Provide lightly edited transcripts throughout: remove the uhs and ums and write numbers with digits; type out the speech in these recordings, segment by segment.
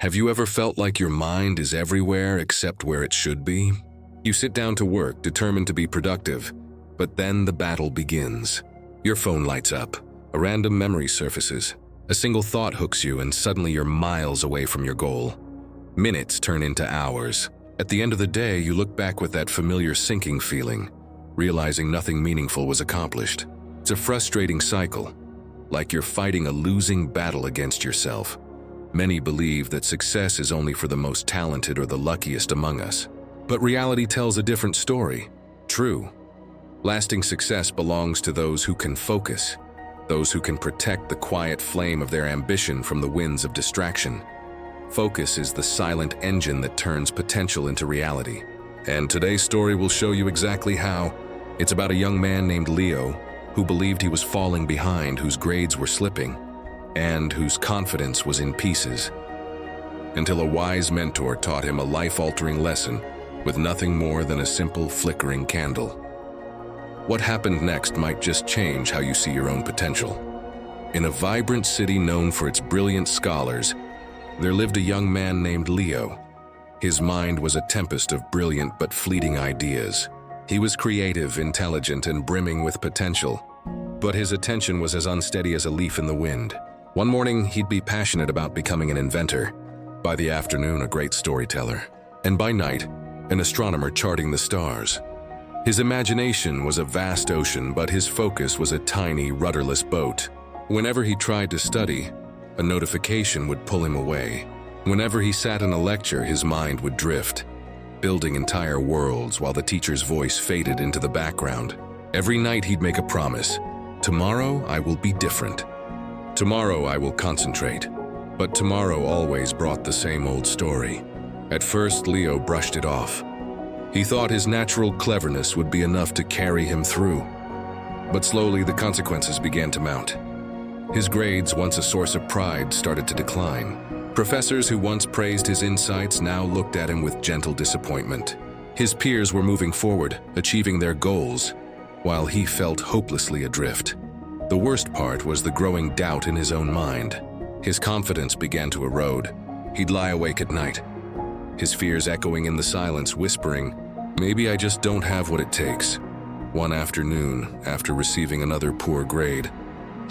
Have you ever felt like your mind is everywhere except where it should be? You sit down to work, determined to be productive, but then the battle begins. Your phone lights up, a random memory surfaces, a single thought hooks you, and suddenly you're miles away from your goal. Minutes turn into hours. At the end of the day, you look back with that familiar sinking feeling, realizing nothing meaningful was accomplished. It's a frustrating cycle, like you're fighting a losing battle against yourself. Many believe that success is only for the most talented or the luckiest among us. But reality tells a different story. True. Lasting success belongs to those who can focus, those who can protect the quiet flame of their ambition from the winds of distraction. Focus is the silent engine that turns potential into reality. And today's story will show you exactly how. It's about a young man named Leo who believed he was falling behind, whose grades were slipping, and whose confidence was in pieces. Until a wise mentor taught him a life-altering lesson with nothing more than a simple flickering candle. What happened next might just change how you see your own potential. In a vibrant city known for its brilliant scholars, there lived a young man named Leo. His mind was a tempest of brilliant but fleeting ideas. He was creative, intelligent, and brimming with potential, but his attention was as unsteady as a leaf in the wind. One morning, he'd be passionate about becoming an inventor. By the afternoon, a great storyteller. And by night, an astronomer charting the stars. His imagination was a vast ocean, but his focus was a tiny, rudderless boat. Whenever he tried to study, a notification would pull him away. Whenever he sat in a lecture, his mind would drift, building entire worlds while the teacher's voice faded into the background. Every night he'd make a promise. Tomorrow I will be different. Tomorrow I will concentrate. But tomorrow always brought the same old story. At first, Leo brushed it off. He thought his natural cleverness would be enough to carry him through. But slowly the consequences began to mount. His grades, once a source of pride, started to decline. Professors who once praised his insights now looked at him with gentle disappointment. His peers were moving forward, achieving their goals, while he felt hopelessly adrift. The worst part was the growing doubt in his own mind. His confidence began to erode. He'd lie awake at night, his fears echoing in the silence, whispering, "Maybe I just don't have what it takes." One afternoon, after receiving another poor grade,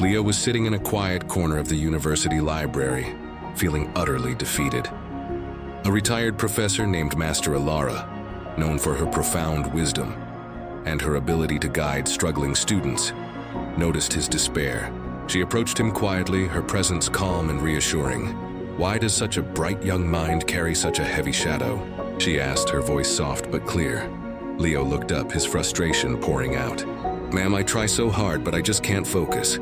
Leo was sitting in a quiet corner of the university library, feeling utterly defeated. A retired professor named Master Alara, known for her profound wisdom and her ability to guide struggling students, noticed his despair. She approached him quietly, her presence calm and reassuring. "Why does such a bright young mind carry such a heavy shadow?" she asked, her voice soft but clear. Leo looked up, his frustration pouring out. "Ma'am, I try so hard, but I just can't focus.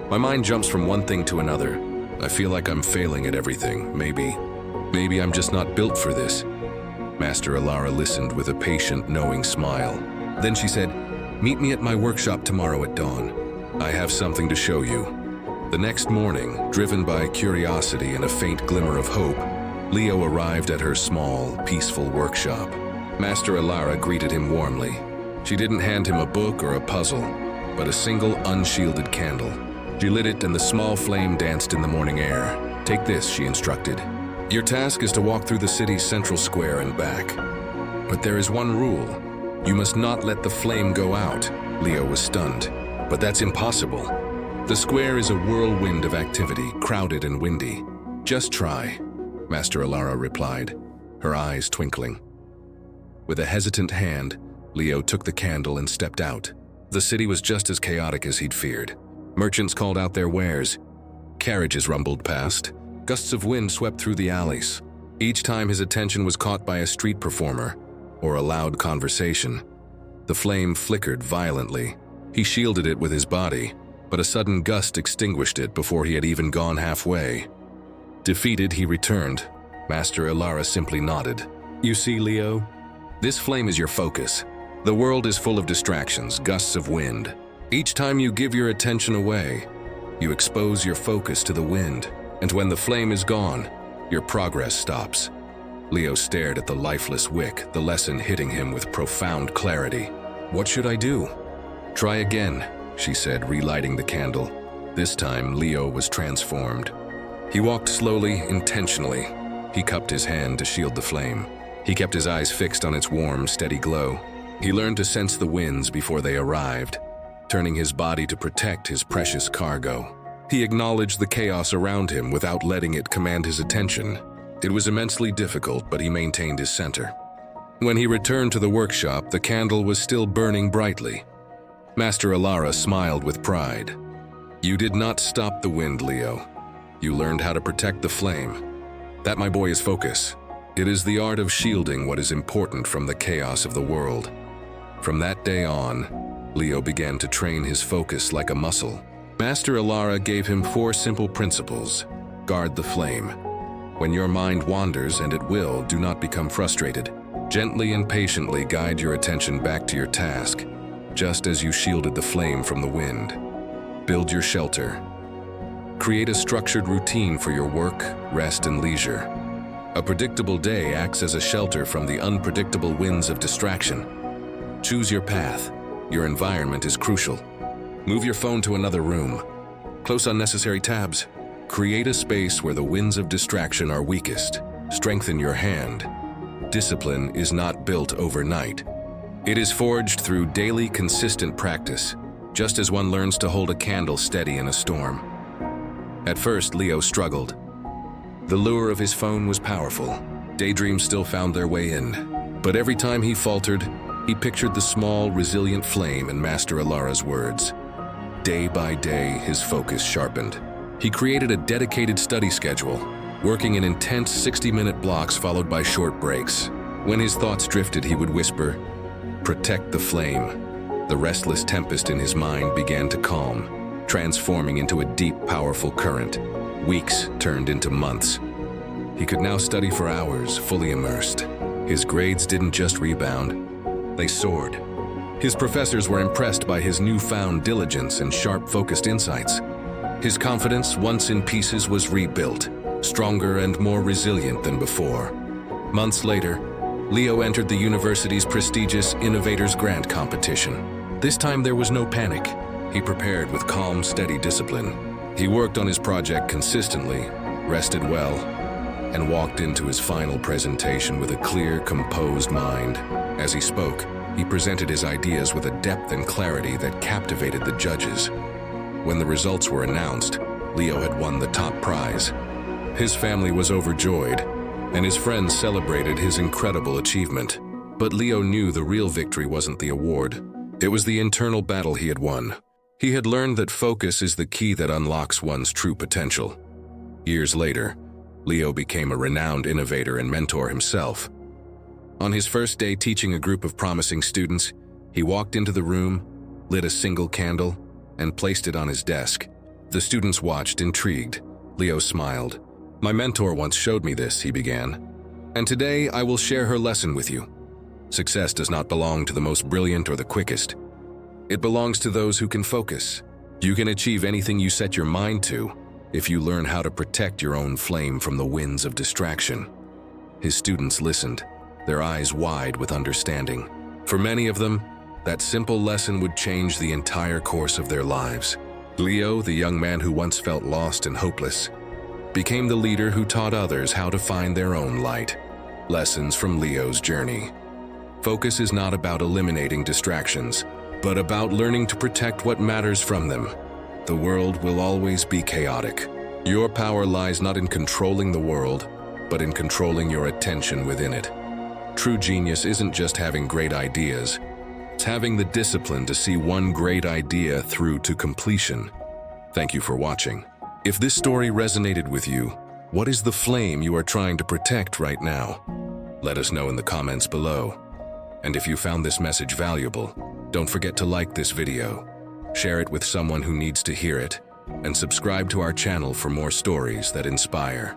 My mind jumps from one thing to another. I feel like I'm failing at everything. Maybe I'm just not built for this." Master Alara listened with a patient, knowing smile. Then she said, "Meet me at my workshop tomorrow at dawn. I have something to show you." The next morning, driven by curiosity and a faint glimmer of hope, Leo arrived at her small, peaceful workshop. Master Alara greeted him warmly. She didn't hand him a book or a puzzle, but a single unshielded candle. She lit it and the small flame danced in the morning air. "Take this," she instructed. "Your task is to walk through the city's central square and back. But there is one rule. You must not let the flame go out." Leo was stunned. "But that's impossible. The square is a whirlwind of activity, crowded and windy. Just try," Master Alara replied, her eyes twinkling. With a hesitant hand, Leo took the candle and stepped out. The city was just as chaotic as he'd feared. Merchants called out their wares. Carriages rumbled past. Gusts of wind swept through the alleys. Each time his attention was caught by a street performer or a loud conversation. The flame flickered violently. He shielded it with his body, but a sudden gust extinguished it before he had even gone halfway. Defeated, he returned. Master Alara simply nodded. "You see, Leo? This flame is your focus. The world is full of distractions, gusts of wind. Each time you give your attention away, you expose your focus to the wind, and when the flame is gone, your progress stops." Leo stared at the lifeless wick, the lesson hitting him with profound clarity. "What should I do?" "Try again," she said, relighting the candle. This time, Leo was transformed. He walked slowly, intentionally. He cupped his hand to shield the flame. He kept his eyes fixed on its warm, steady glow. He learned to sense the winds before they arrived, turning his body to protect his precious cargo. He acknowledged the chaos around him without letting it command his attention. It was immensely difficult, but he maintained his center. When he returned to the workshop, the candle was still burning brightly. Master Alara smiled with pride. "You did not stop the wind, Leo. You learned how to protect the flame. That, my boy, is focus. It is the art of shielding what is important from the chaos of the world." From that day on, Leo began to train his focus like a muscle. Master Alara gave him 4 simple principles. Guard the flame. When your mind wanders, and it will, do not become frustrated. Gently and patiently guide your attention back to your task, just as you shielded the flame from the wind. Build your shelter. Create a structured routine for your work, rest, and leisure. A predictable day acts as a shelter from the unpredictable winds of distraction. Choose your path. Your environment is crucial. Move your phone to another room. Close unnecessary tabs. Create a space where the winds of distraction are weakest. Strengthen your hand. Discipline is not built overnight. It is forged through daily, consistent practice, just as one learns to hold a candle steady in a storm. At first, Leo struggled. The lure of his phone was powerful. Daydreams still found their way in. But every time he faltered, he pictured the small, resilient flame in Master Alara's words. Day by day, his focus sharpened. He created a dedicated study schedule, working in intense 60-minute blocks followed by short breaks. When his thoughts drifted, he would whisper, "Protect the flame." The restless tempest in his mind began to calm, transforming into a deep, powerful current. Weeks turned into months. He could now study for hours, fully immersed. His grades didn't just rebound, they soared. His professors were impressed by his newfound diligence and sharp, focused insights. His confidence, once in pieces, was rebuilt, stronger and more resilient than before. Months later, Leo entered the university's prestigious Innovators Grant competition. This time there was no panic. He prepared with calm, steady discipline. He worked on his project consistently, rested well, and walked into his final presentation with a clear, composed mind. As he spoke, he presented his ideas with a depth and clarity that captivated the judges. When the results were announced, Leo had won the top prize. His family was overjoyed, and his friends celebrated his incredible achievement. But Leo knew the real victory wasn't the award. It was the internal battle he had won. He had learned that focus is the key that unlocks one's true potential. Years later, Leo became a renowned innovator and mentor himself. On his first day teaching a group of promising students, he walked into the room, lit a single candle, and placed it on his desk. The students watched, intrigued. Leo smiled. "My mentor once showed me this," he began, "and today I will share her lesson with you. Success does not belong to the most brilliant or the quickest. It belongs to those who can focus. You can achieve anything you set your mind to if you learn how to protect your own flame from the winds of distraction." His students listened, their eyes wide with understanding. For many of them, that simple lesson would change the entire course of their lives. Leo, the young man who once felt lost and hopeless, became the leader who taught others how to find their own light. Lessons from Leo's journey. Focus is not about eliminating distractions, but about learning to protect what matters from them. The world will always be chaotic. Your power lies not in controlling the world, but in controlling your attention within it. True genius isn't just having great ideas. It's having the discipline to see one great idea through to completion. Thank you for watching. If this story resonated with you, what is the flame you are trying to protect right now? Let us know in the comments below. And if you found this message valuable, don't forget to like this video, share it with someone who needs to hear it, and subscribe to our channel for more stories that inspire.